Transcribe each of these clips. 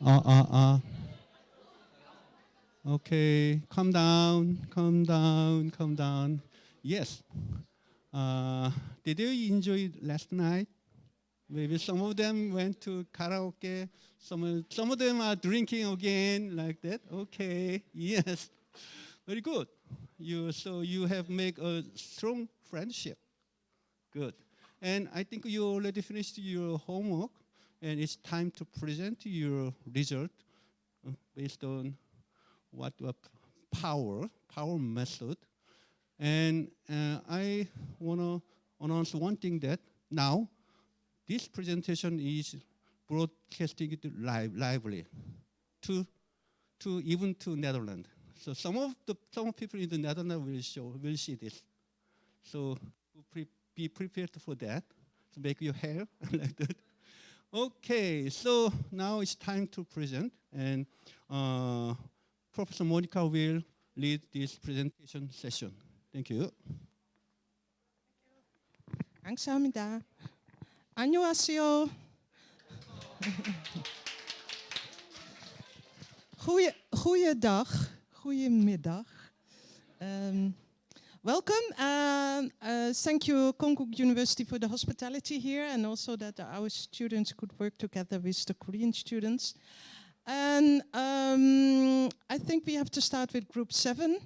Uh, uh, uh. Okay, calm down, calm down, calm down. Yes. Uh, did you enjoy last night? Maybe some of them went to karaoke. Some of them are drinking again, like that. Okay, yes, very good. You have made a strong friendship. Good. And I think you already finished your homework, and it's time to present your result based on what power method. And I want to announce one thing that now this presentation is broadcasting it lively to even to Netherlands. So some people in the Netherlands will see this. So be prepared for that. To make your hair like that. Okay, so now it's time to present, and Professor Monica will lead this presentation session. Thank you. 감사합니다. 안녕하세요. Goeiedag, goedemiddag. Welcome. Thank you, Konkuk University, for the hospitality here, and also that our students could work together with the Korean students. And I think we have to start with group 7,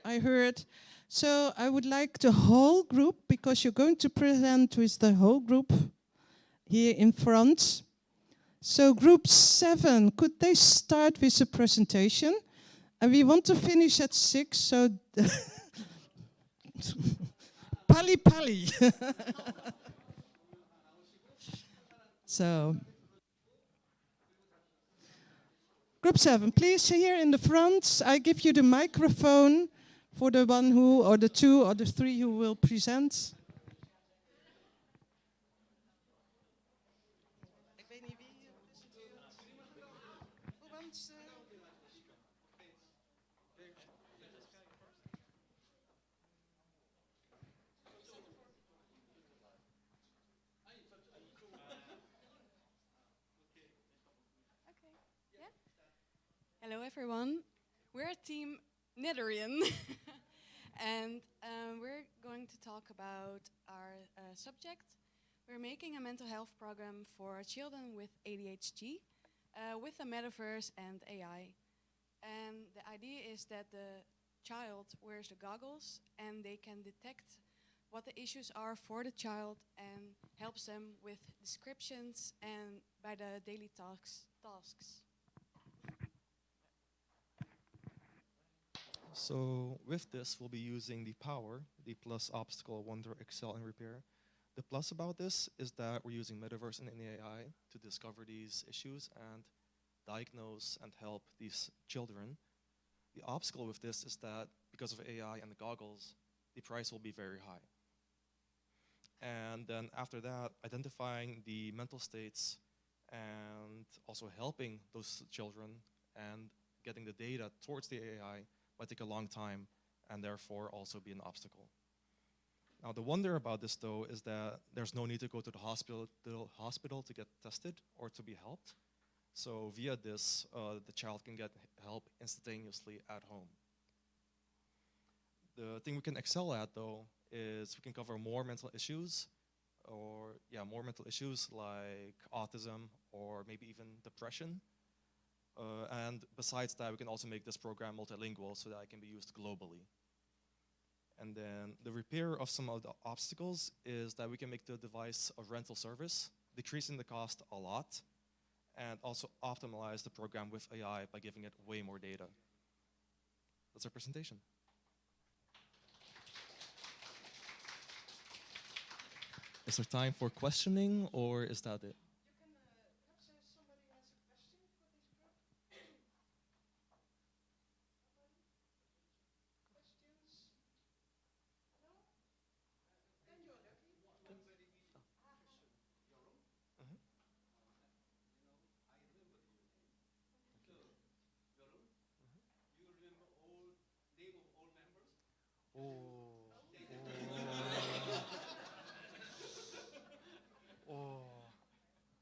I heard. So I would like the whole group, because you're going to present with the whole group here in front. So group 7, could they start with the presentation? And we want to finish at 6, so pali pali. So group 7, please here in the front. I give you the microphone for the one who, or the two, or the three who will present. Hello everyone, we're a team Netherlands and we're going to talk about our subject. We're making a mental health program for children with ADHD with the Metaverse and AI. And the idea is that the child wears the goggles and they can detect what the issues are for the child and helps them with descriptions and by the daily tasks. So with this, we'll be using the power, the plus obstacle, wonder, excel, and repair. The plus about this is that we're using Metaverse and AI to discover these issues and diagnose and help these children. The obstacle with this is that because of AI and the goggles, the price will be very high. And then after that, identifying the mental states and also helping those children and getting the data towards the AI might take a long time and therefore also be an obstacle. Now the wonder about this though is that there's no need to go to the hospital to get tested or to be helped. So via this, the child can get help instantaneously at home. The thing we can excel at though is we can cover more mental issues like autism or maybe even depression. And besides that, we can also make this program multilingual so that it can be used globally. And then the repair of some of the obstacles is that we can make the device a rental service, decreasing the cost a lot, and also optimize the program with AI by giving it way more data. That's our presentation. Is there time for questioning, or is that it?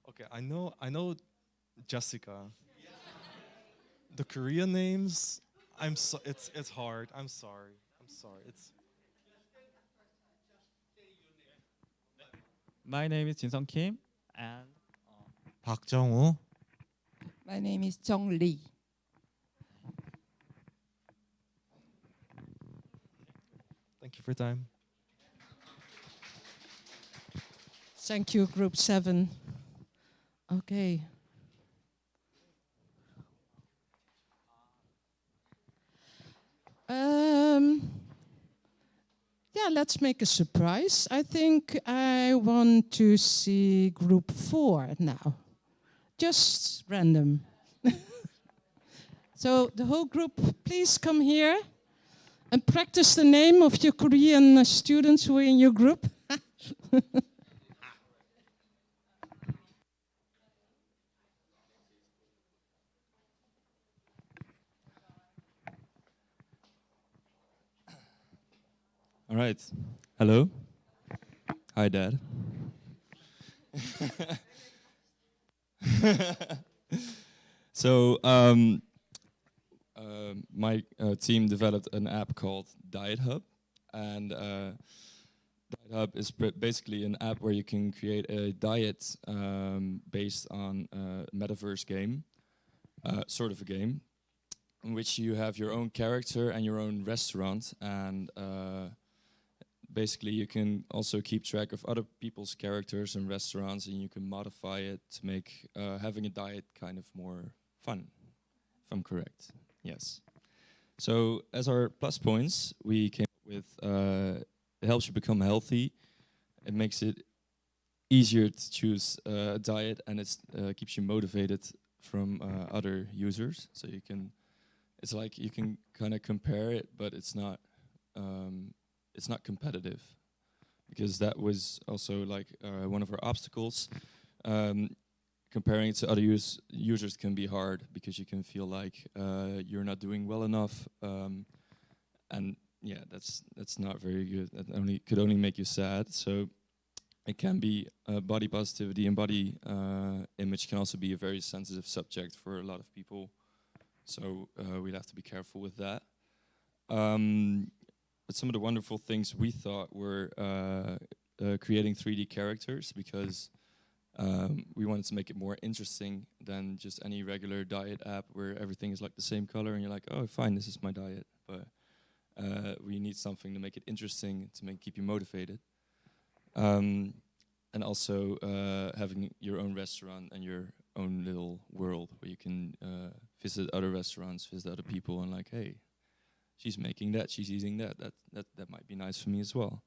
Okay, I know Jessica. The Korean names, it's hard. I'm sorry. It's My name is Jin-sung Kim, and 박정우. My name is Jong Lee. thank you for your time. Thank you, Group 7. Okay. Yeah, let's make a surprise. I think I want to see Group 4 now. Just random. So the whole group, please come here and practice the name of your Korean students who are in your group. all right. Hello. Hi, Dad. So my team developed an app called Diet Hub, and Diet Hub is basically an app where you can create a diet based on a Metaverse game, sort of a game, in which you have your own character and your own restaurant, and basically you can also keep track of other people's characters and restaurants, and you can modify it to make having a diet kind of more fun, if I'm correct. Yes. So as our plus points, we came up with it helps you become healthy. It makes it easier to choose a diet, and it keeps you motivated from other users. So you can, it's like you can kind of compare it, but it's not competitive, because that was also like one of our obstacles. Comparing it to other users can be hard, because you can feel like you're not doing well enough, and yeah, that's not very good. That could only make you sad. So it can be body positivity and body image can also be a very sensitive subject for a lot of people. So we'd have to be careful with that. But some of the wonderful things we thought were creating 3D characters, because we wanted to make it more interesting than just any regular diet app where everything is like the same color and you're like, oh, fine, this is my diet. But we need something to make it interesting, to keep you motivated. And also having your own restaurant and your own little world where you can visit other restaurants, visit other people, and like, hey, she's making that, she's eating that. That might be nice for me as well.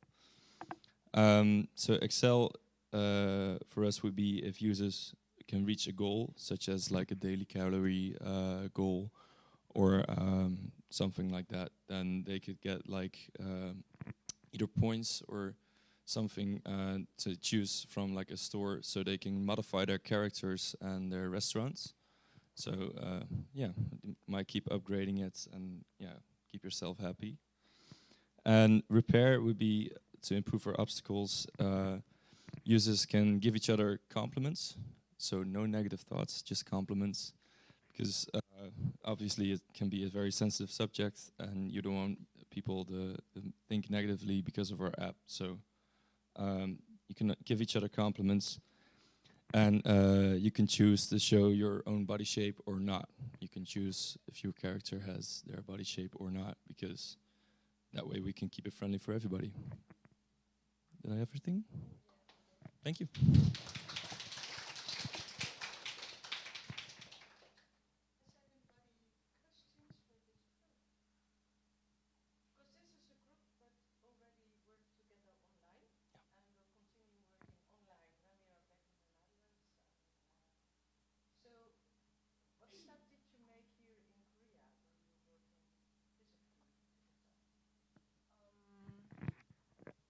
So Excel for us would be if users can reach a goal, such as like a daily calorie goal or something like that, then they could get like either points or something to choose from like a store, so they can modify their characters and their restaurants. So yeah, might keep upgrading it and yeah, keep yourself happy. And repair would be to improve our obstacles. Users can give each other compliments, so no negative thoughts, just compliments, because obviously it can be a very sensitive subject and you don't want people to think negatively because of our app. So you can give each other compliments, and you can choose to show your own body shape or not. You can choose if your character has their body shape or not, because that way we can keep it friendly for everybody. Did I have everything? Thank you.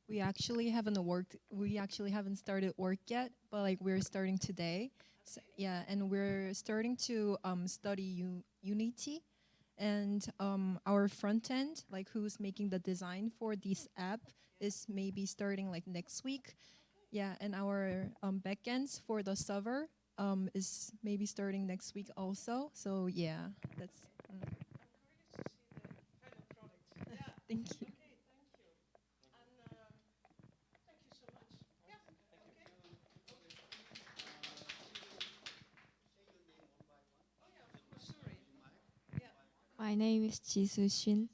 We actually haven't worked. We actually haven't started work yet, but like we're starting today. So, yeah, and we're starting to study Unity, and our front end, like who's making the design for this app, is maybe starting like next week. Yeah, and our backends for the server is maybe starting next week also. So yeah, that's. Thank you. My name is Jisoo Shin.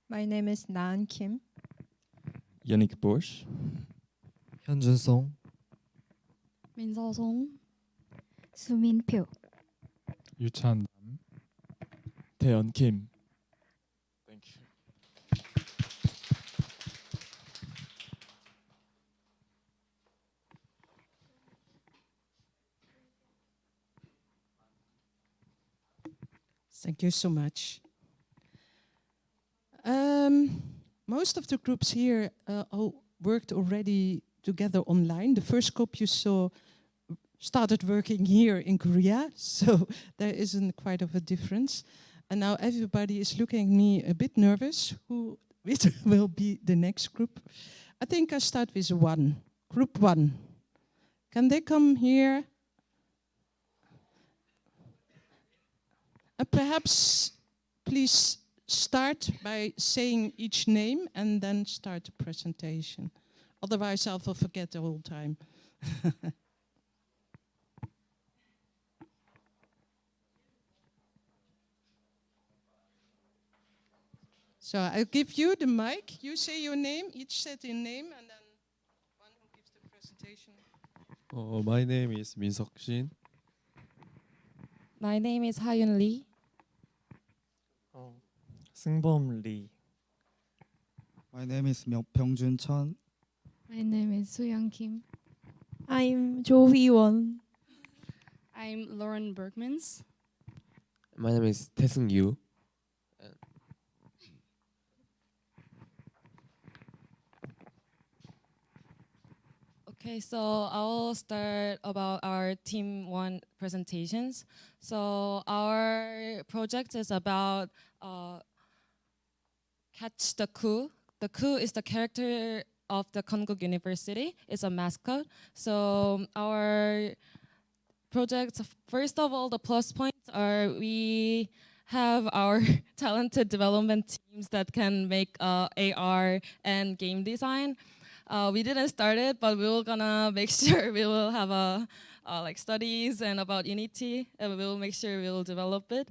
My name is Nan Kim. Yannick Bosch. 현준송, 민서송. 수민표. 유찬남. 태연 김. Thank you. Thank you so much. Most of the groups here all worked already together online. The first group you saw started working here in Korea, so there isn't quite of a difference. And now everybody is looking at me a bit nervous. Who will be the next group? I think I start with group one. Can they come here? Perhaps please start by saying each name and then start the presentation. Otherwise I will forget the whole time. So I'll give you the mic. You say your name, each say your name, and then one who gives the presentation. My name is Min-seok Shin. My name is Hayun Lee. 승범 리. My name is 병준 천. My name is Soo-young Kim. I'm Jo Hee-won. I'm Lauren Bergmans. My name is Taesung Yu. Okay, so I'll start about our Team 1 presentations. So our project is about Catch the Coup. The Coup is the character of the Konkuk University. It's a mascot. So our project, first of all, the plus points are we have our talented development teams that can make AR and game design. We didn't start it, but we were gonna make sure we will have like studies and about Unity, and we will make sure we will develop it.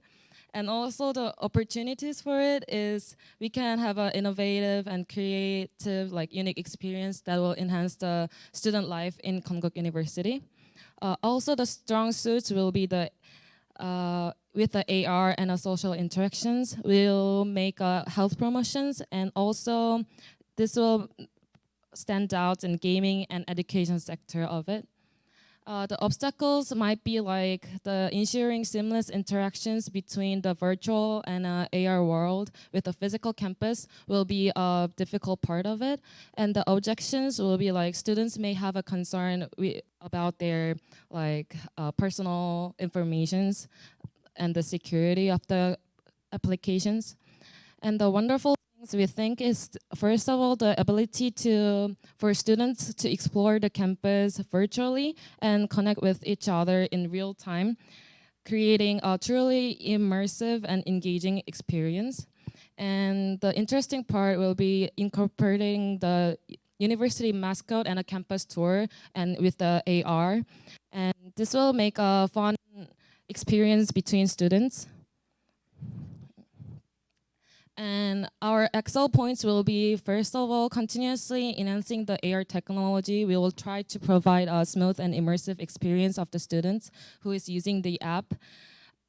And also the opportunities for it is we can have an innovative and creative, like unique experience that will enhance the student life in Konkuk University. Also, the strong suits will be the with the AR and the social interactions. We'll make health promotions, and also this will stand out in gaming and education sector of it. The obstacles might be like the ensuring seamless interactions between the virtual and AR world with the physical campus will be a difficult part of it. And the objections will be like students may have a concern about their like personal informations and the security of the applications. And the wonderful things we think is, first of all, the ability for students to explore the campus virtually and connect with each other in real time, creating a truly immersive and engaging experience. And the interesting part will be incorporating the university mascot and a campus tour and with the AR. And this will make a fun experience between students. And our Excel points will be, first of all, continuously enhancing the AR technology. We will try to provide a smooth and immersive experience of the students who is using the app.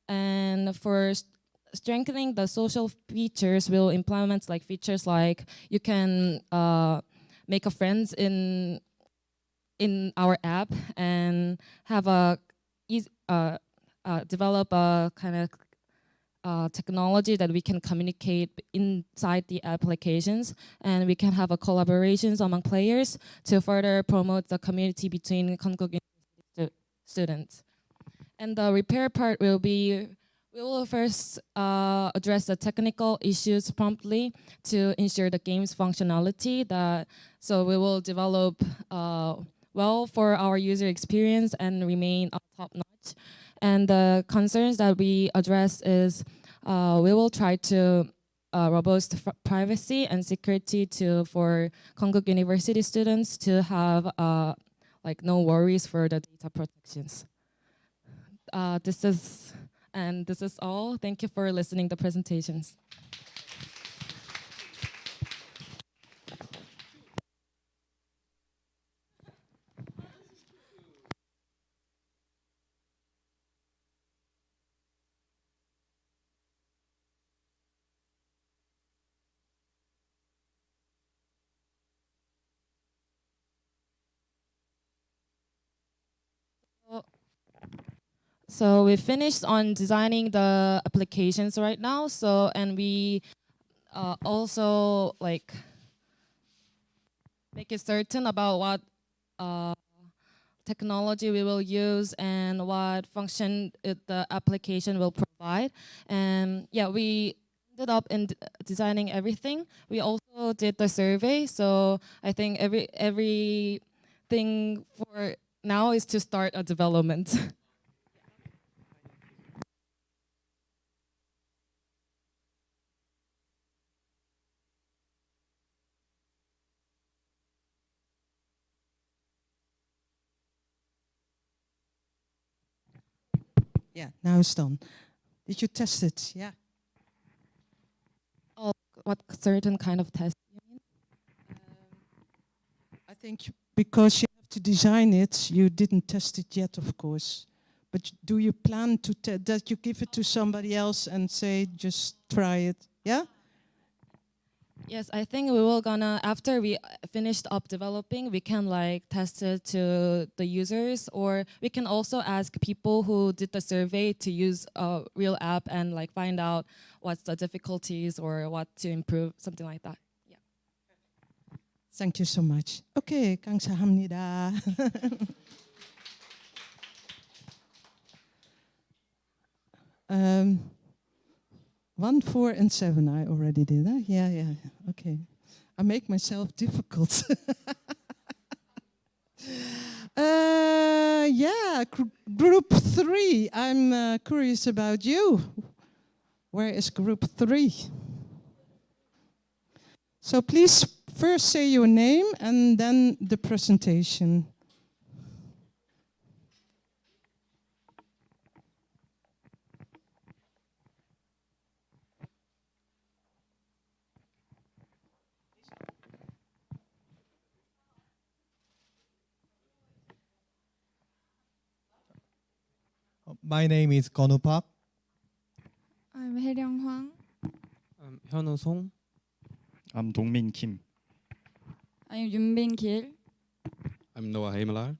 And for strengthening the social features, we'll implement like features like you can make a friends in our app and have develop a kind of technology that we can communicate inside the applications, and we can have a collaborations among players to further promote the community between Konkuk students. And the repair part will be, we will first address the technical issues promptly to ensure the game's functionality. So we will develop well for our user experience and remain top notch. And the concerns that we address is we will try to robust privacy and security for Konkuk University students to have like no worries for the data protections. This is all. Thank you for listening to the presentations. So we finished on designing the applications right now. So and we also like make it certain about what technology we will use and what function the application will provide. And yeah, we ended up in designing everything. We also did the survey. So I think everything for now is to start a development. Yeah, now it's done. Did you test it? Yeah. Oh, what certain kind of test you mean? I think because you have to design it, you didn't test it yet, of course. But do you plan to that you give it to somebody else and say, just try it? Yeah? Yes, I think we will gonna, after we finished up developing, we can like test it to the users, or we can also ask people who did the survey to use a real app and like find out what's the difficulties or what to improve, something like that. Yeah. Thank you so much. Okay, 감사합니다. 1, 4, and 7 I already did. Huh? Yeah. Okay. I make myself difficult. Yeah, group 3. I'm curious about you. Where is group 3? So please first say your name and then the presentation. My name is Konuk Park. I'm Hae-ryung Hwang. I'm Hyunwoo Song. I'm Dongmin Kim. I'm Yoonbin Gil. I'm Noah Hemelaar.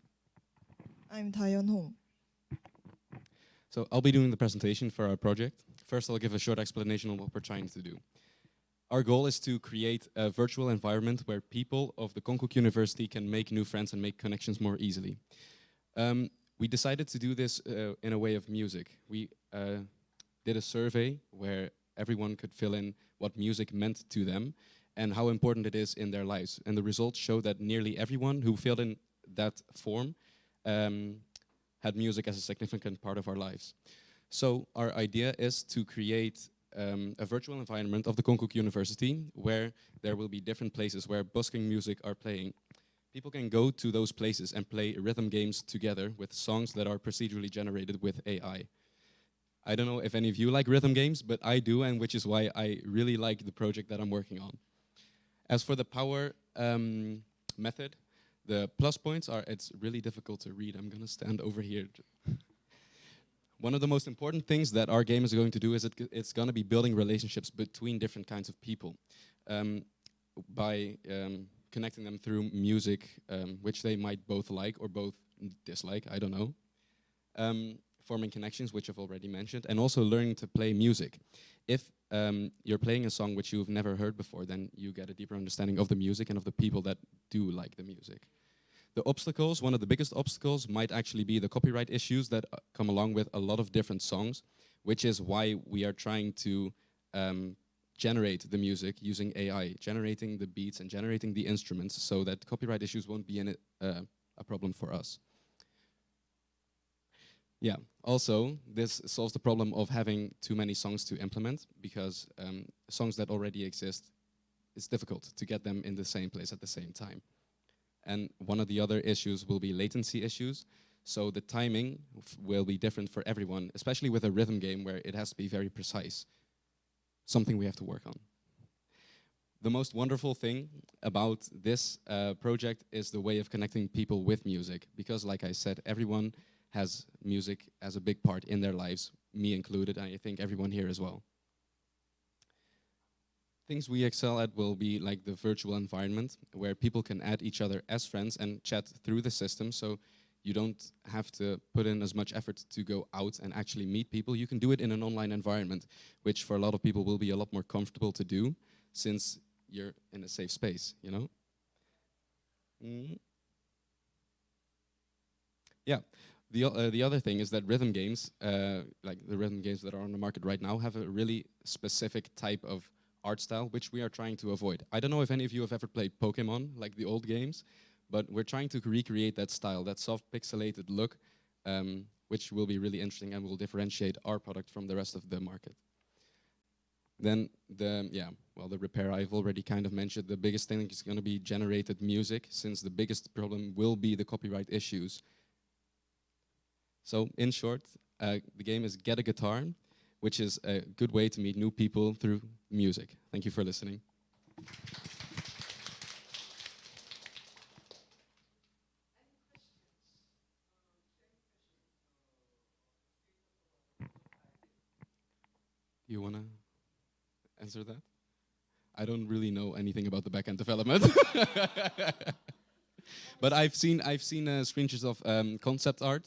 I'm Taeyeon Hong. So I'll be doing the presentation for our project. First, I'll give a short explanation on what we're trying to do. Our goal is to create a virtual environment where people of the Konkuk University can make new friends and make connections more easily. We decided to do this in a way of music. We did a survey where everyone could fill in what music meant to them and how important it is in their lives. And the results show that nearly everyone who filled in that form had music as a significant part of our lives. So our idea is to create a virtual environment of the Konkuk University where there will be different places where busking music are playing. People can go to those places and play rhythm games together with songs that are procedurally generated with AI. I don't know if any of you like rhythm games, but I do, and which is why I really like the project that I'm working on. As for the power method, the plus points are, it's really difficult to read. I'm gonna stand over here. One of the most important things that our game is going to do is it's gonna be building relationships between different kinds of people by connecting them through music, which they might both like or both dislike, I don't know. Forming connections, which I've already mentioned, and also learning to play music. If you're playing a song which you've never heard before, then you get a deeper understanding of the music and of the people that do like the music. The obstacles, one of the biggest obstacles might actually be the copyright issues that come along with a lot of different songs, which is why we are trying to generate the music using AI, generating the beats and generating the instruments so that copyright issues won't be a problem for us. Yeah, also, this solves the problem of having too many songs to implement, because songs that already exist, it's difficult to get them in the same place at the same time. And one of the other issues will be latency issues. So the timing will be different for everyone, especially with a rhythm game where it has to be very precise. Something we have to work on. The most wonderful thing about this project is the way of connecting people with music. Because like I said, everyone has music as a big part in their lives, me included, and I think everyone here as well. Things we excel at will be like the virtual environment, where people can add each other as friends and chat through the system, so you don't have to put in as much effort to go out and actually meet people. You can do it in an online environment, which for a lot of people will be a lot more comfortable to do, since you're in a safe space, you know? Yeah. The other thing is that rhythm games, like the rhythm games that are on the market right now, have a really specific type of art style, which we are trying to avoid. I don't know if any of you have ever played Pokemon, like the old games, but we're trying to recreate that style, that soft pixelated look, which will be really interesting and will differentiate our product from the rest of the market. Then the repair I've already kind of mentioned. The biggest thing is going to be generated music, since the biggest problem will be the copyright issues. So in short, the game is Get a Guitar, which is a good way to meet new people through music. Thank you for listening. Do you want to answer that? I don't really know anything about the backend development. But I've seen screenshots of concept art.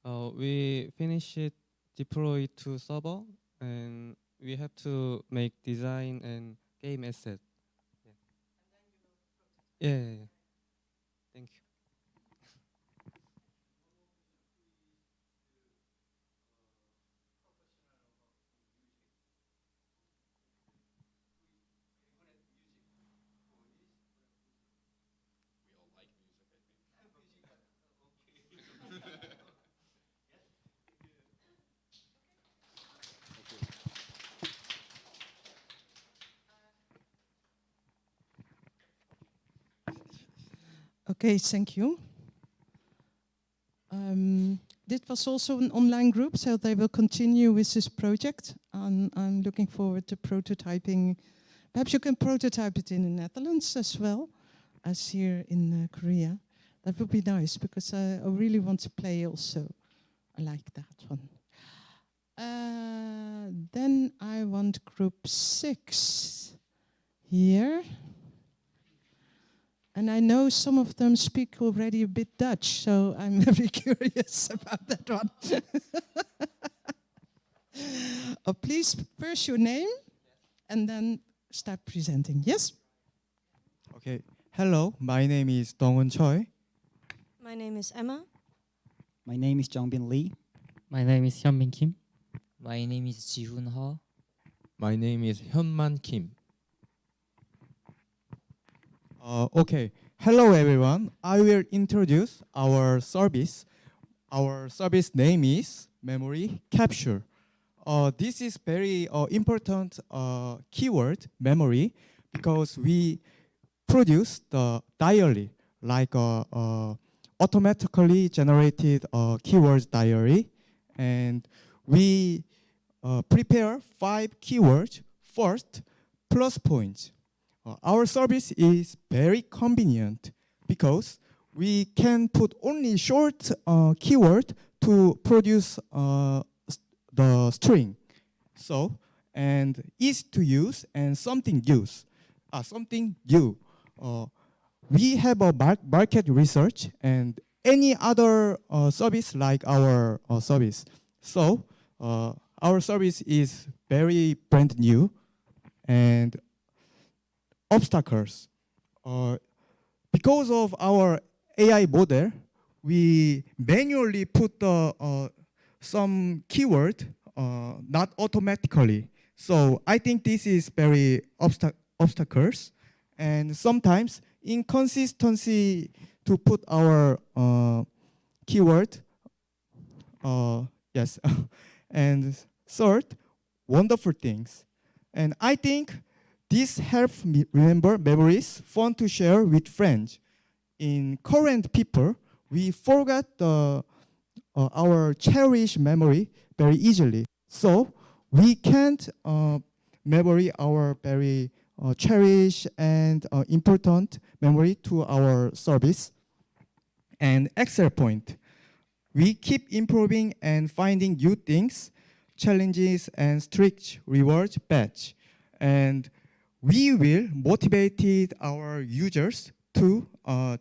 We finish it, deploy to server, and we have to make design and game asset. Yeah. Thank you. Okay, thank you. This was also an online group, so they will continue with this project. I'm looking forward to prototyping. Perhaps you can prototype it in the Netherlands as well as here in Korea. That would be nice, because I really want to play also. I like that one. Then I want group 6 here. And I know some of them speak already a bit Dutch, so I'm very curious about that one. Please, first your name, and then start presenting. Yes? Okay. Hello, my name is Dongwon Choi. My name is Emma. My name is Jongbin Lee. My name is Hyunmin Kim. My name is Jihoon Ho. My name is Hyunman Kim. Okay. Hello, everyone. I will introduce our service. Our service name is Memory Capture. This is very important keyword, memory, because we produce the diary, like automatically generated keywords diary, and we prepare 5 keywords. First, plus points. Our service is very convenient because we can put only short keyword to produce the string. So, and easy to use and something new. We have a market research and any other service like our service. So, our service is very brand new and obstacles. Because of our AI model, we manually put some keyword, not automatically. So I think this is very obstacles. And sometimes inconsistency to put our keyword. Yes. And third, wonderful things. And I think this helps me remember memories fun to share with friends. In current people, we forget our cherished memory very easily. So we can't memory our very cherished and important memory to our service. And excel point. We keep improving and finding new things, challenges and strict rewards badge. And we will motivate our users to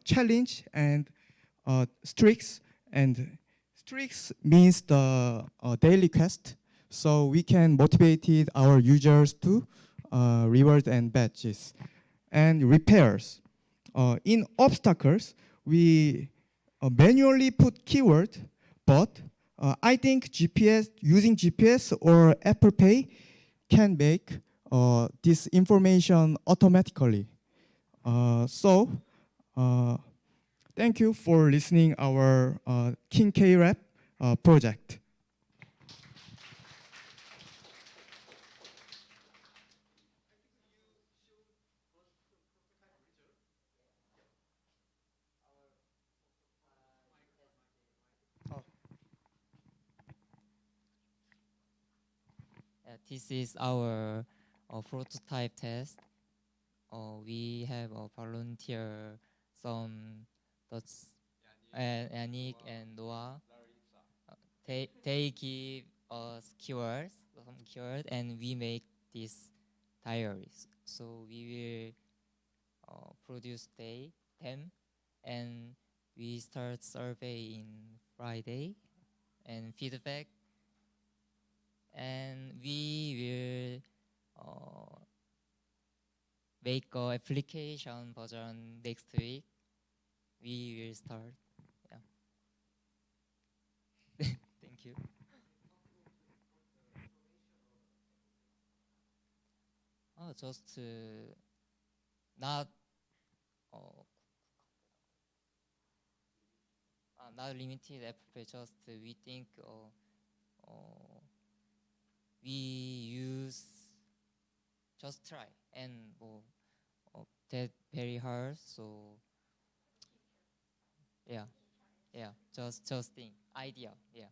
challenge and streaks. And streaks means the daily quest. So we can motivate our users to reward and badges. And repairs. In obstacles, we manually put keyword, but I think using GPS or Apple Pay can make this information automatically. Thank you for listening our King K-Rap project. This is our prototype test. We have a volunteer, some that's Yannick and Noah. They give us keywords, some keywords, and we make these diaries. So we will produce them, and we start survey in Friday, and feedback. And we will make a application version next week. We will start. Yeah. Thank you. Just not not limited app. Just we think we use just try and that very hard. So yeah, just think idea. Yeah.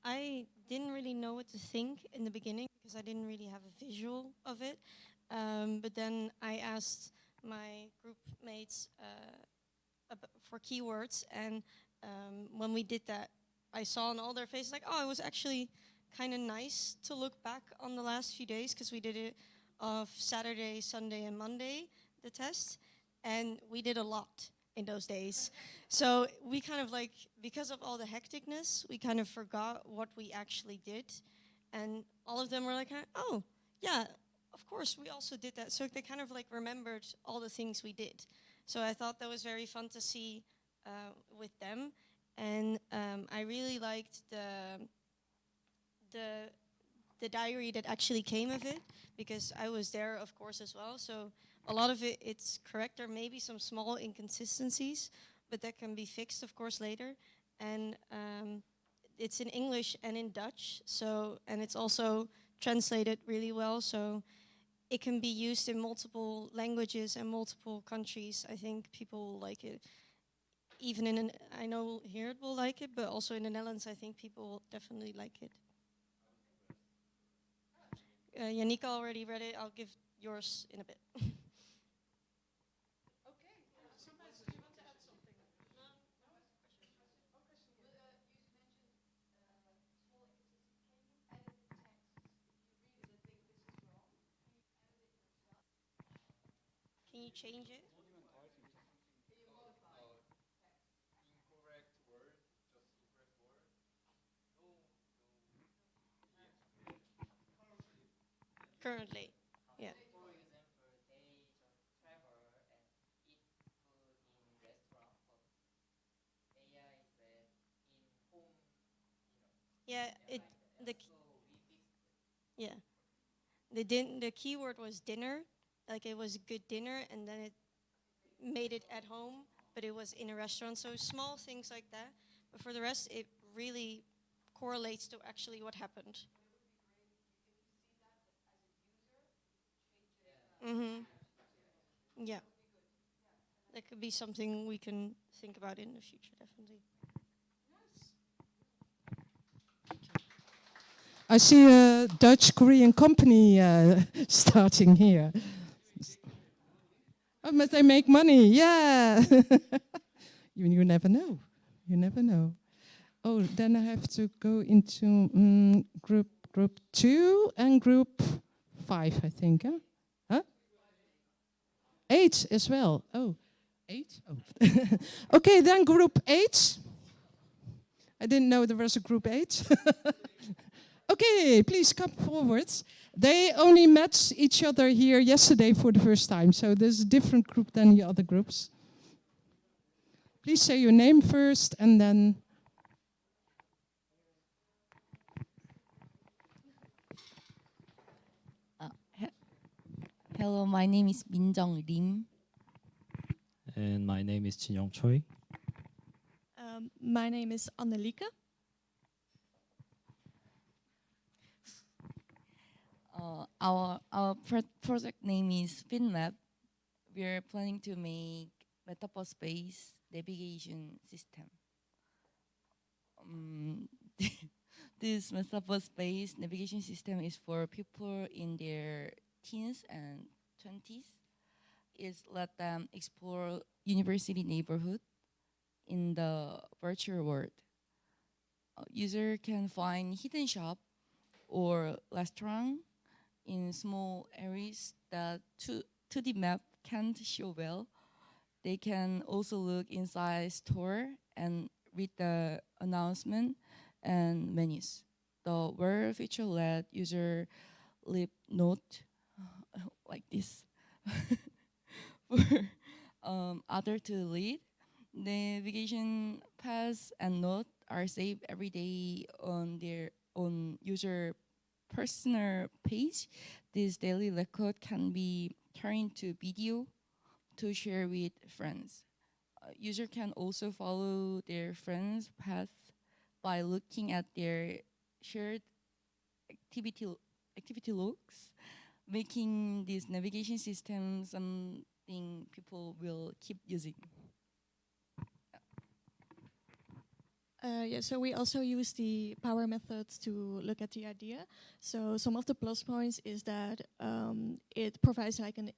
I didn't really know what to think in the beginning because I didn't really have a visual of it. But then I asked my group mates for keywords, and when we did that, I saw on all their faces like, oh, it was actually kind of nice to look back on the last few days because we did it of Saturday, Sunday, and Monday, the test, and we did a lot in those days. So we kind of like, because of all the hecticness, we kind of forgot what we actually did. And all of them were like, oh, yeah, of course, we also did that. So they kind of like remembered all the things we did. So I thought that was very fun to see with them. And I really liked the diary that actually came of it, because I was there, of course, as well. So a lot of it's correct. There may be some small inconsistencies, but that can be fixed, of course, later. And it's in English and in Dutch. So, and it's also translated really well. So it can be used in multiple languages and multiple countries. I think people will like it. Even I know here it will like it, but also in the Netherlands, I think people will definitely like it. Yannicka already read it. I'll give yours in a bit. Can you change it? Currently, yeah. Yeah, yeah. The keyword was dinner, like it was a good dinner, and then it made it at home, but it was in a restaurant. So small things like that. But for the rest, it really correlates to actually what happened. Mhm. Yeah. That could be something we can think about in the future, definitely. I see a Dutch-Korean company starting here. Oh, but they make money, yeah. you never know. You never know. Oh, then I have to go into group 2 and group 5, I think. Huh? 8 as well. Oh, 8? Oh. Okay, then group 8. I didn't know there was a group 8. Okay, please come forward. They only met each other here yesterday for the first time, so there's a different group than the other groups. Please say your name first and then... Hello, my name is Minjung Lim. And my name is Chin Young Choi. My name is Annelieke. Our project name is FinMap. We're planning to make Metaverse-based navigation system. This Metaverse-based navigation system is for people in their teens and 20s. It's let them explore university neighborhood in the virtual world. User can find hidden shop or restaurant in small areas that 2D map can't show well. They can also look inside store and read the announcement and menus. The word feature let user leave note like this for other to read. Navigation paths and note are saved every day on their own user personal page. This daily record can be turned into video to share with friends. User can also follow their friends' path by looking at their shared activity logs, making this navigation system something people will keep using. Yeah, so we also use the power methods to look at the idea. So some of the plus points is that it provides like an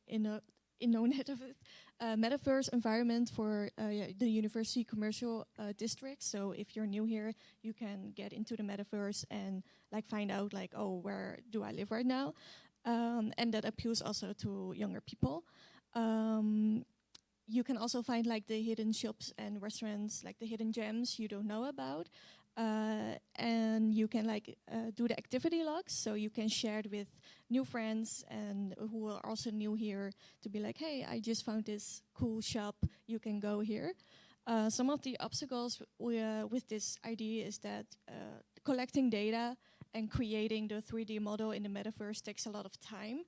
metaverse environment for the university commercial district. So if you're new here, you can get into the metaverse and like find out like, oh, where do I live right now? And that appeals also to younger people. You can also find like the hidden shops and restaurants, like the hidden gems you don't know about. And you can like do the activity logs, so you can share it with new friends and who are also new here to be like, hey, I just found this cool shop, you can go here. Some of the obstacles with this idea is that collecting data and creating the 3D model in the metaverse takes a lot of time.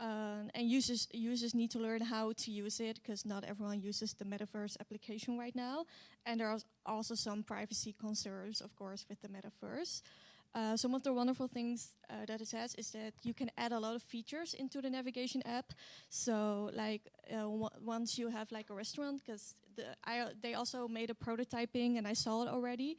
And users need to learn how to use it because not everyone uses the metaverse application right now. And there are also some privacy concerns, of course, with the metaverse. Some of the wonderful things that it has is that you can add a lot of features into the navigation app. So like once you have like a restaurant, because they also made a prototyping and I saw it already.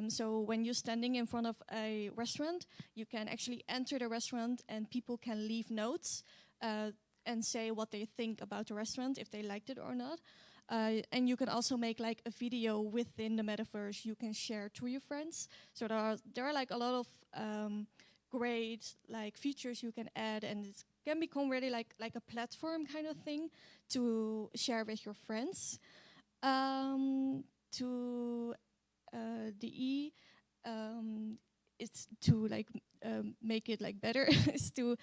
So when you're standing in front of a restaurant, you can actually enter the restaurant and people can leave notes and say what they think about the restaurant, if they liked it or not. And you can also make like a video within the metaverse you can share to your friends. So there are like a lot of great like features you can add, and it can become really like a platform kind of thing to share with your friends. it's to like make it like better is to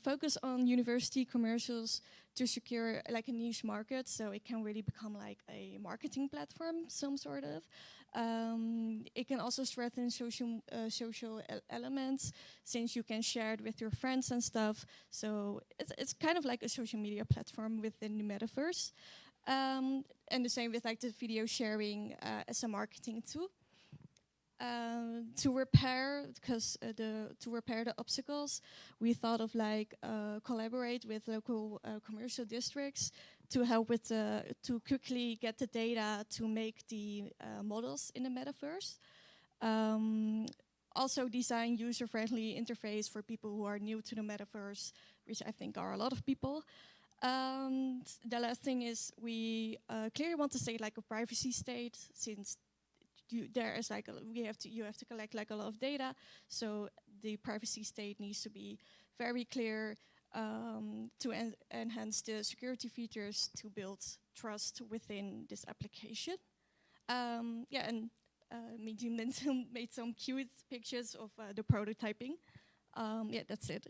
focus on university commercials to secure like a niche market, so it can really become like a marketing platform, some sort of. It can also strengthen social elements, since you can share it with your friends and stuff. So it's kind of like a social media platform within the metaverse. And the same with like the video sharing as a marketing tool. To repair the obstacles, we thought of like collaborate with local commercial districts to help with to quickly get the data to make the models in the metaverse. Also design user-friendly interface for people who are new to the metaverse, which I think are a lot of people. The last thing is we clearly want to say like a privacy state, since there is like you have to collect like a lot of data, so the privacy state needs to be very clear to enhance the security features to build trust within this application. Yeah, and Minjin made some cute pictures of the prototyping. Yeah, that's it.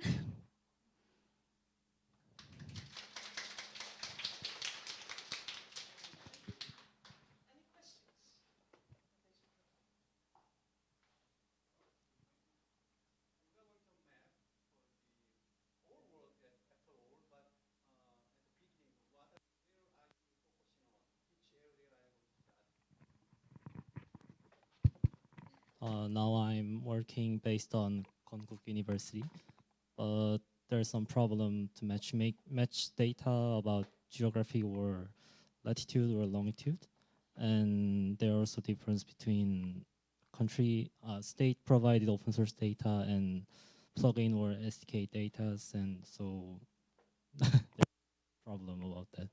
Now I'm working based on Konkuk University, but there's some problem to match data about geography or latitude or longitude, and there are also difference between country state provided open source data and plugin or SDK data, and so there's a problem about that.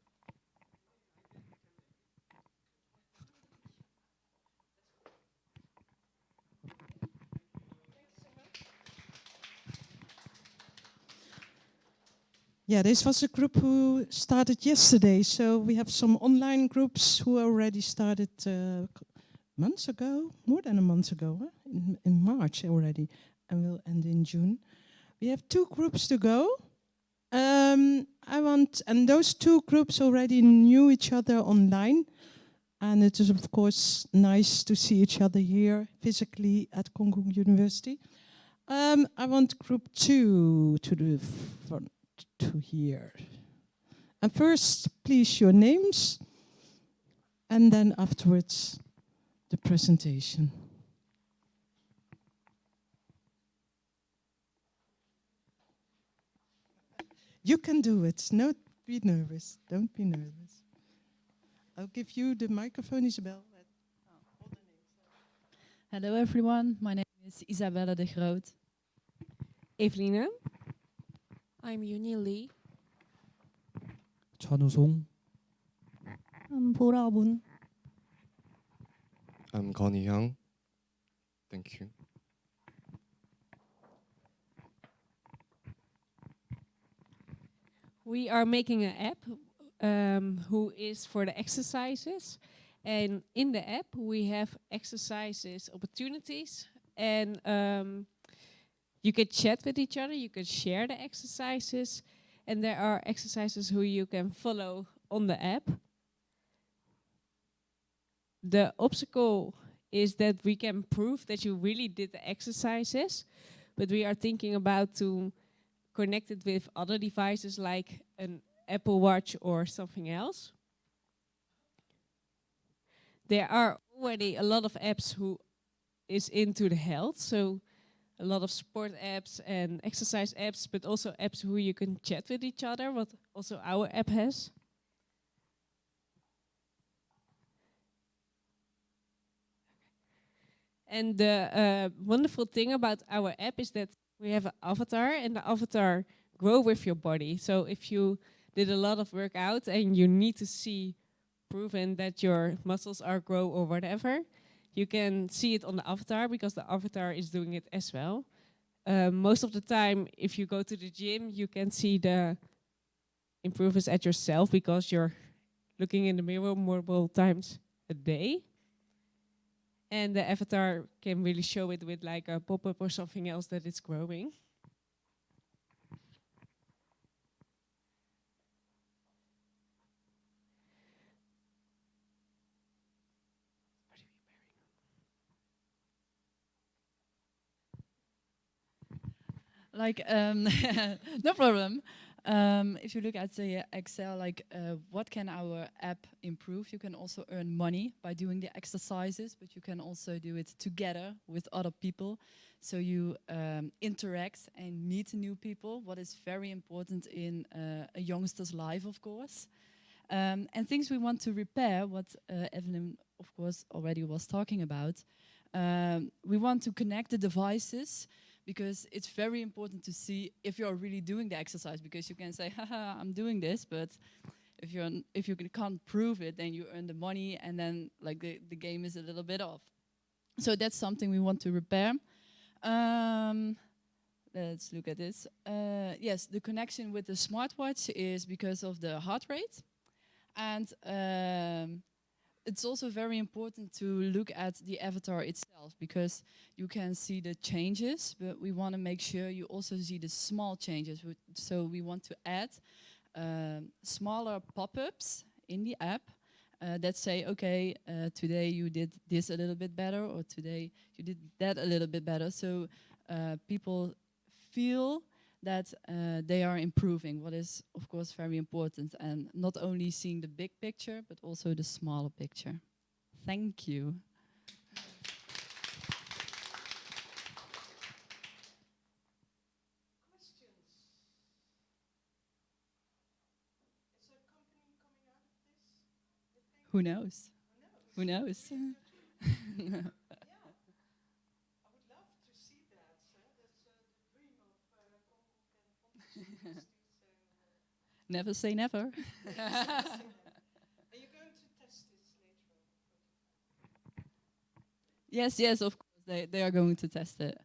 Yeah, this was a group who started yesterday. So we have some online groups who already started months ago, more than a month ago, huh? in March already, and will end in June. We have 2 groups to go. And those 2 groups already knew each other online. And it is, of course, nice to see each other here physically at Konkuk University. I want group 2 to the front. To here. And first, please, your names, and then afterwards, the presentation. You can do it. Don't be nervous. Don't be nervous. I'll give you the microphone, Isabel. Hello, everyone. My name is Isabella de Groot. Eveline. I'm Uni Lee. 천우송. I'm 보라본. I'm Connie Young. Thank you. We are making an app who is for the exercises. And in the app, we have exercises opportunities. And you can chat with each other, you can share the exercises, and there are exercises who you can follow on the app. The obstacle is that we can prove that you really did the exercises, but we are thinking about to connect it with other devices like an Apple Watch or something else. There are already a lot of apps who is into the health, so a lot of sport apps and exercise apps, but also apps who you can chat with each other, what also our app has. And the wonderful thing about our app is that we have an avatar, and the avatar grow with your body. So if you did a lot of workout and you need to see proven that your muscles are grow or whatever, you can see it on the avatar because the avatar is doing it as well. Most of the time, if you go to the gym, you can see the improvements at yourself because you're looking in the mirror multiple times a day. and the avatar can really show it with like a pop-up or something else that it's growing. Like, no problem. If you look at the Excel, like, what can our app improve? You can also earn money by doing the exercises, but you can also do it together with other people. So you interact and meet new people, what is very important in a youngster's life, of course. And things we want to repair, what Evelyn, of course, already was talking about. We want to connect the devices, because it's very important to see if you're really doing the exercise, because you can say, haha, I'm doing this, but if you can't prove it, then you earn the money, and then like the game is a little bit off. So that's something we want to repair. Let's look at this. Yes, the connection with the smartwatch is because of the heart rate. And it's also very important to look at the avatar itself, because you can see the changes, but we want to make sure you also see the small changes. So we want to add smaller pop-ups in the app that say, okay, today you did this a little bit better, or today you did that a little bit better. So people feel that they are improving, what is, of course, very important. And not only seeing the big picture, but also the smaller picture. Thank you. Who knows? Who knows? Never say never. Are you going to test this later on? Yes, yes, of course. They are going to test it.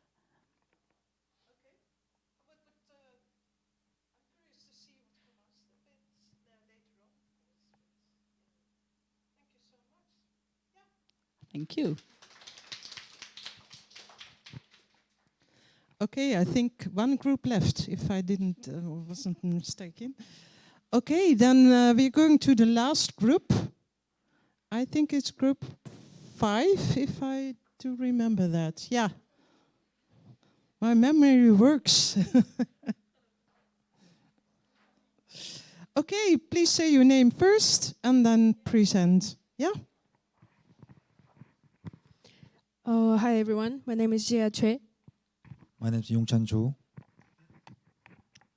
Okay. But I'm curious to see what comes of it later on. Thank you so much. Yeah. Thank you. Okay, I think one group left, if I wasn't mistaken. Okay, then we're going to the last group. I think it's group 5, if I do remember that. Yeah. My memory works. Okay, please say your name first and then present. Yeah? Hi everyone, my name is Jia Choi. My name is Yongchan Jo.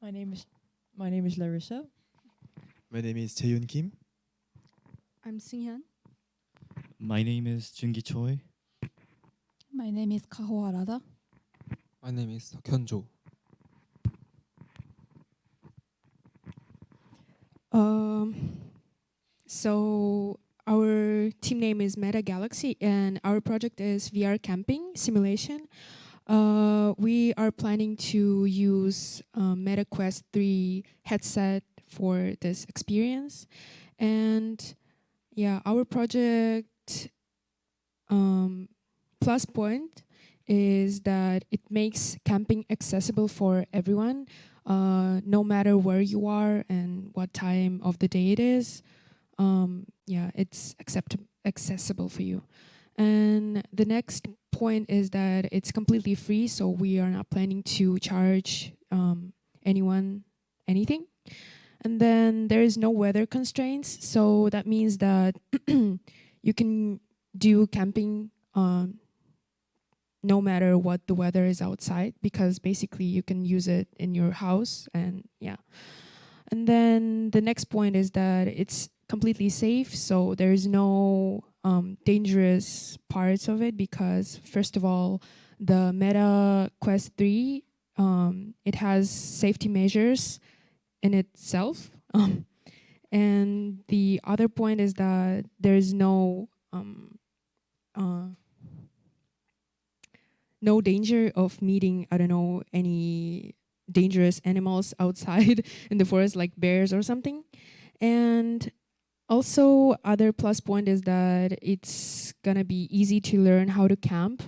My name is Larissa. My name is Jaeyoon Kim. I'm Singhyun. My name is Jungi Choi. My name is Kaho Arada. My name is Hyun Jo. So our team name is Meta Galaxy, and our project is VR camping simulation. We are planning to use Meta Quest 3 headset for this experience. And yeah, our project plus point is that it makes camping accessible for everyone, no matter where you are and what time of the day it is. Yeah, it's accessible for you. And the next point is that it's completely free, so we are not planning to charge anyone anything. And then there is no weather constraints, so that means that you can do camping no matter what the weather is outside, because basically you can use it in your house, and yeah. And then the next point is that it's completely safe, so there is no dangerous parts of it, because first of all, the Meta Quest 3, it has safety measures in itself. And the other point is that there is no danger of meeting, I don't know, any dangerous animals outside in the forest, like bears or something. And Also, other plus point is that it's gonna be easy to learn how to camp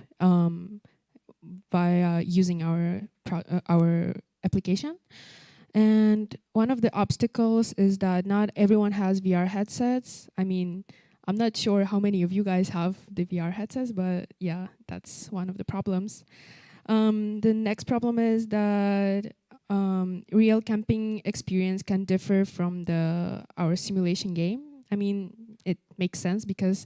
via using our application. And one of the obstacles is that not everyone has VR headsets. I mean, I'm not sure how many of you guys have the VR headsets, but yeah, that's one of the problems. The next problem is that real camping experience can differ from our simulation game. I mean, it makes sense because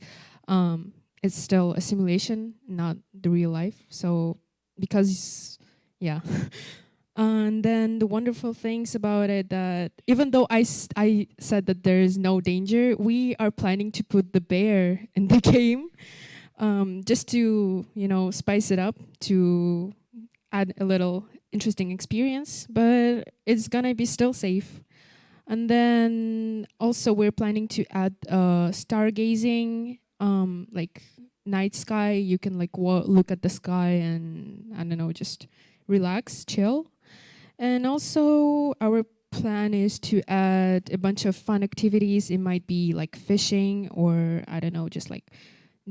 it's still a simulation, not the real life. So because, yeah. And then the wonderful things about it that even though I said that there is no danger, we are planning to put the bear in the game just to, spice it up, to add a little interesting experience, but it's gonna be still safe. And then also we're planning to add stargazing, like night sky. You can like look at the sky and I don't know, just relax, chill. And also our plan is to add a bunch of fun activities. It might be like fishing or I don't know, just like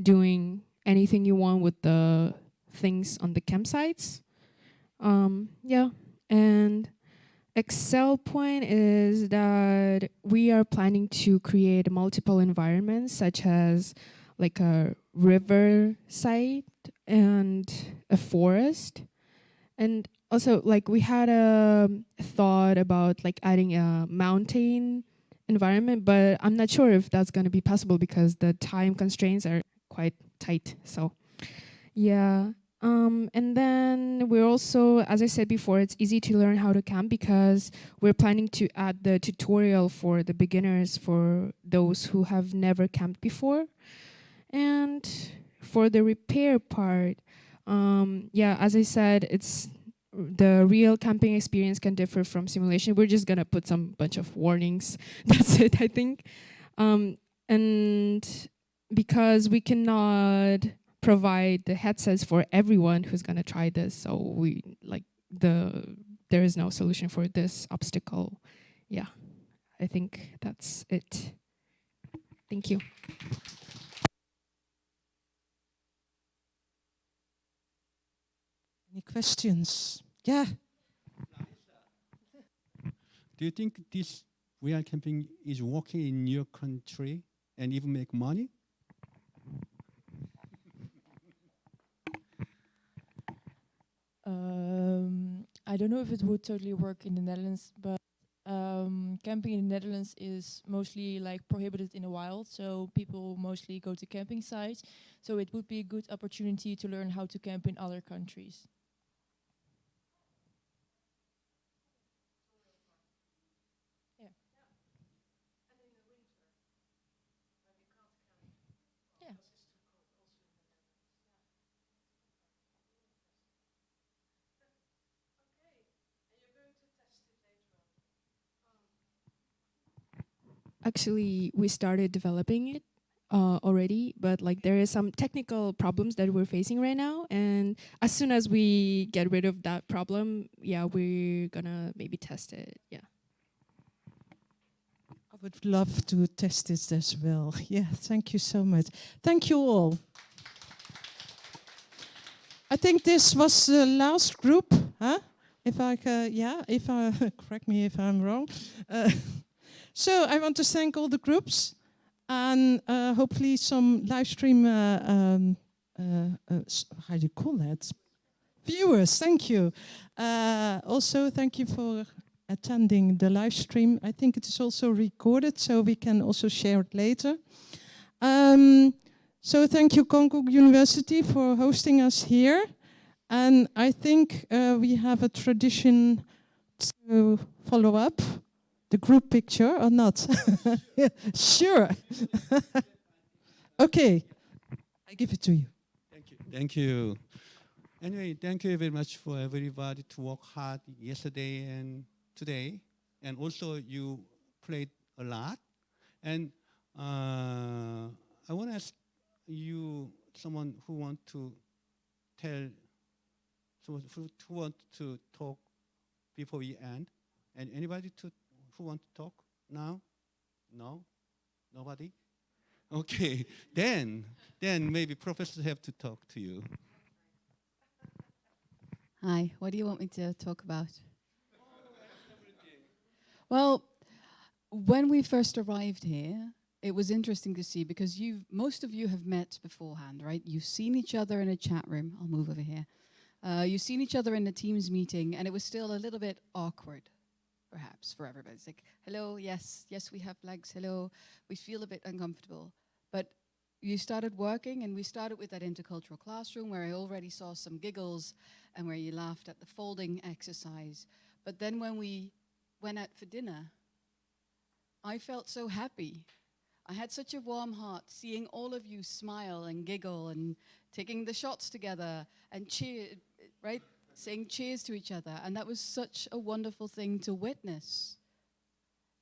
doing anything you want with the things on the campsites. Yeah, and Excel point is that we are planning to create multiple environments such as like a river site and a forest. And also like we had a thought about like adding a mountain environment, but I'm not sure if that's going to be possible because the time constraints are quite tight. So yeah. And then we're also, as I said before, it's easy to learn how to camp because we're planning to add the tutorial for the beginners, for those who have never camped before. And for the repair part, yeah, as I said, it's the real camping experience can differ from simulation. We're just gonna put some bunch of warnings. That's it, I think. And because we cannot provide the headsets for everyone who's gonna try this, so there is no solution for this obstacle. Yeah, I think that's it. Thank you. Any questions? Yeah. Do you think this VR camping is working in your country and even make money? I don't know if it would totally work in the Netherlands, but camping in the Netherlands is mostly like prohibited in the wild, so people mostly go to camping sites. So it would be a good opportunity to learn how to camp in other countries. Yeah. Yeah. Actually, we started developing it already, but like there is some technical problems that we're facing right now. And as soon as we get rid of that problem, yeah, we're gonna maybe test it. Yeah. I would love to test this as well. Yeah, thank you so much. Thank you all. I think this was the last group, huh? Correct me if I'm wrong. So I want to thank all the groups and hopefully some live stream, how do you call that? Viewers, thank you. Also, thank you for attending the live stream. I think it is also recorded, so we can also share it later. So thank you, Konkuk University, for hosting us here. And I think we have a tradition to follow up. The group picture or not? Sure. Okay, I give it to you. Thank you. Thank you. Anyway, thank you very much for everybody to work hard yesterday and today. And also you played a lot. And I want to ask you, someone who want to tell, someone who want to talk before we end. And anybody who want to talk now? No? Nobody? Okay, then maybe professors have to talk to you. Hi, what do you want me to talk about? Well, when we first arrived here, it was interesting to see because most of you have met beforehand, right? You've seen each other in a chat room. I'll move over here. You've seen each other in a Teams meeting, and it was still a little bit awkward, perhaps, for everybody. It's like, hello, yes, we have legs, hello. We feel a bit uncomfortable. But you started working, and we started with that intercultural classroom where I already saw some giggles and where you laughed at the folding exercise. But then when we went out for dinner, I felt so happy. I had such a warm heart seeing all of you smile and giggle and taking the shots together and cheer, right? Saying cheers to each other. And that was such a wonderful thing to witness.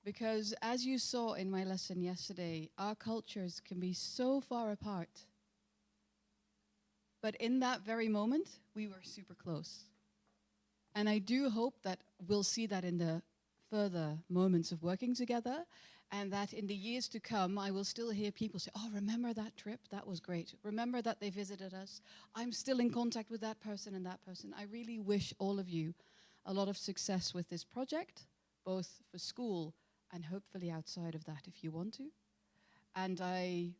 Because as you saw in my lesson yesterday, our cultures can be so far apart. But in that very moment, we were super close. And I do hope that we'll see that in the further moments of working together, and that in the years to come, I will still hear people say, oh, remember that trip? That was great. Remember that they visited us? I'm still in contact with that person and that person. I really wish all of you a lot of success with this project, both for school and hopefully outside of that if you want to. And I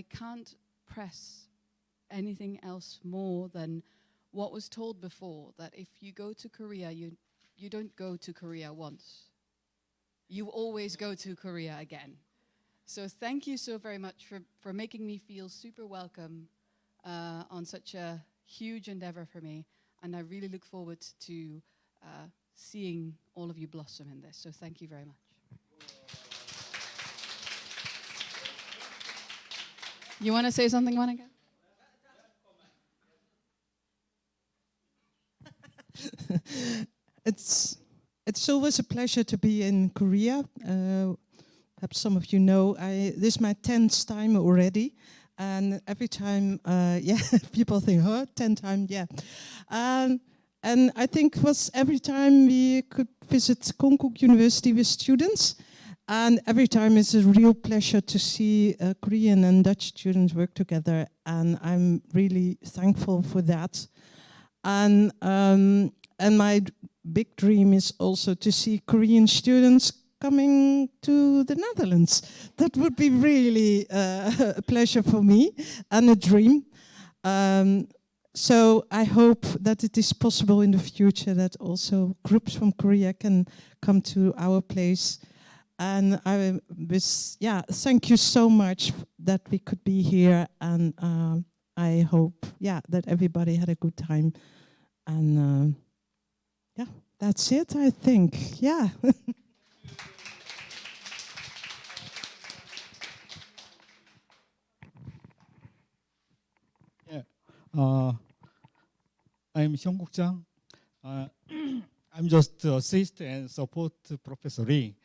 can't press anything else more than what was told before, that if you go to Korea, you don't go to Korea once. You always go to Korea again. So thank you so very much for making me feel super welcome on such a huge endeavor for me. And I really look forward to seeing all of you blossom in this. So thank you very much. You want to say something, Monica? It's always a pleasure to be in Korea. Perhaps some of you know, this is my 10th time already. And every time, people think, 10 times, yeah. And I think it was every time we could visit Konkuk University with students. And every time it's a real pleasure to see Korean and Dutch students work together. And I'm really thankful for that. And my big dream is also to see Korean students coming to the Netherlands. That would be really a pleasure for me and a dream. So I hope that it is possible in the future that also groups from Korea can come to our place. And thank you so much that we could be here. And I hope, that everybody had a good time. And that's it, I think. Yeah. I'm Hyungkook-jang. I'm just assist and support Professor Lee.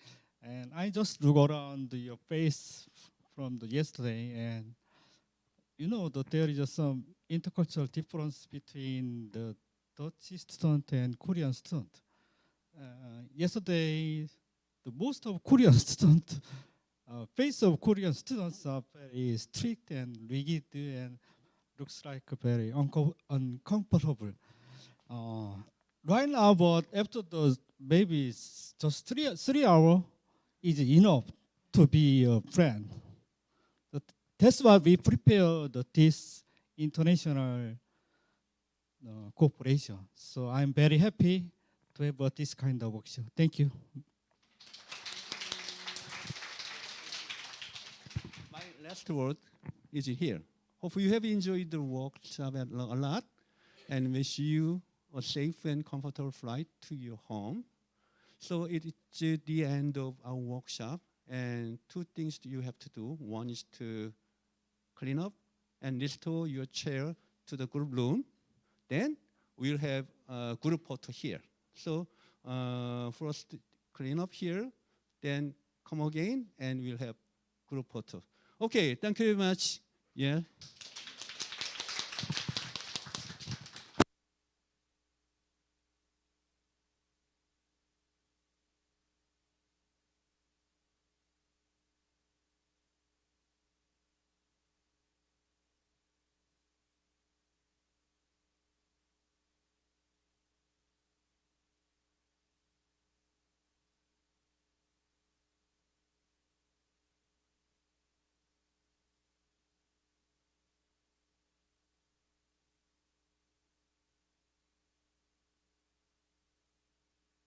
And I just look around your face from yesterday, and there is some intercultural difference between the Dutch student and Korean student. Yesterday, most of Korean students, face of Korean students are very strict and rigid and looks like very uncomfortable. Right now, but after maybe just three hours is enough to be a friend. That's why we prepare this international cooperation. So I'm very happy to have this kind of workshop. Thank you. My last word is here. Hopefully you have enjoyed the workshop a lot, and wish you a safe and comfortable flight to your home. So it is the end of our workshop, and two things you have to do. One is to clean up and restore your chair to the group room. Then we'll have a group photo here. So first clean up here, then come again, and we'll have group photo. Okay, thank you very much. Yeah.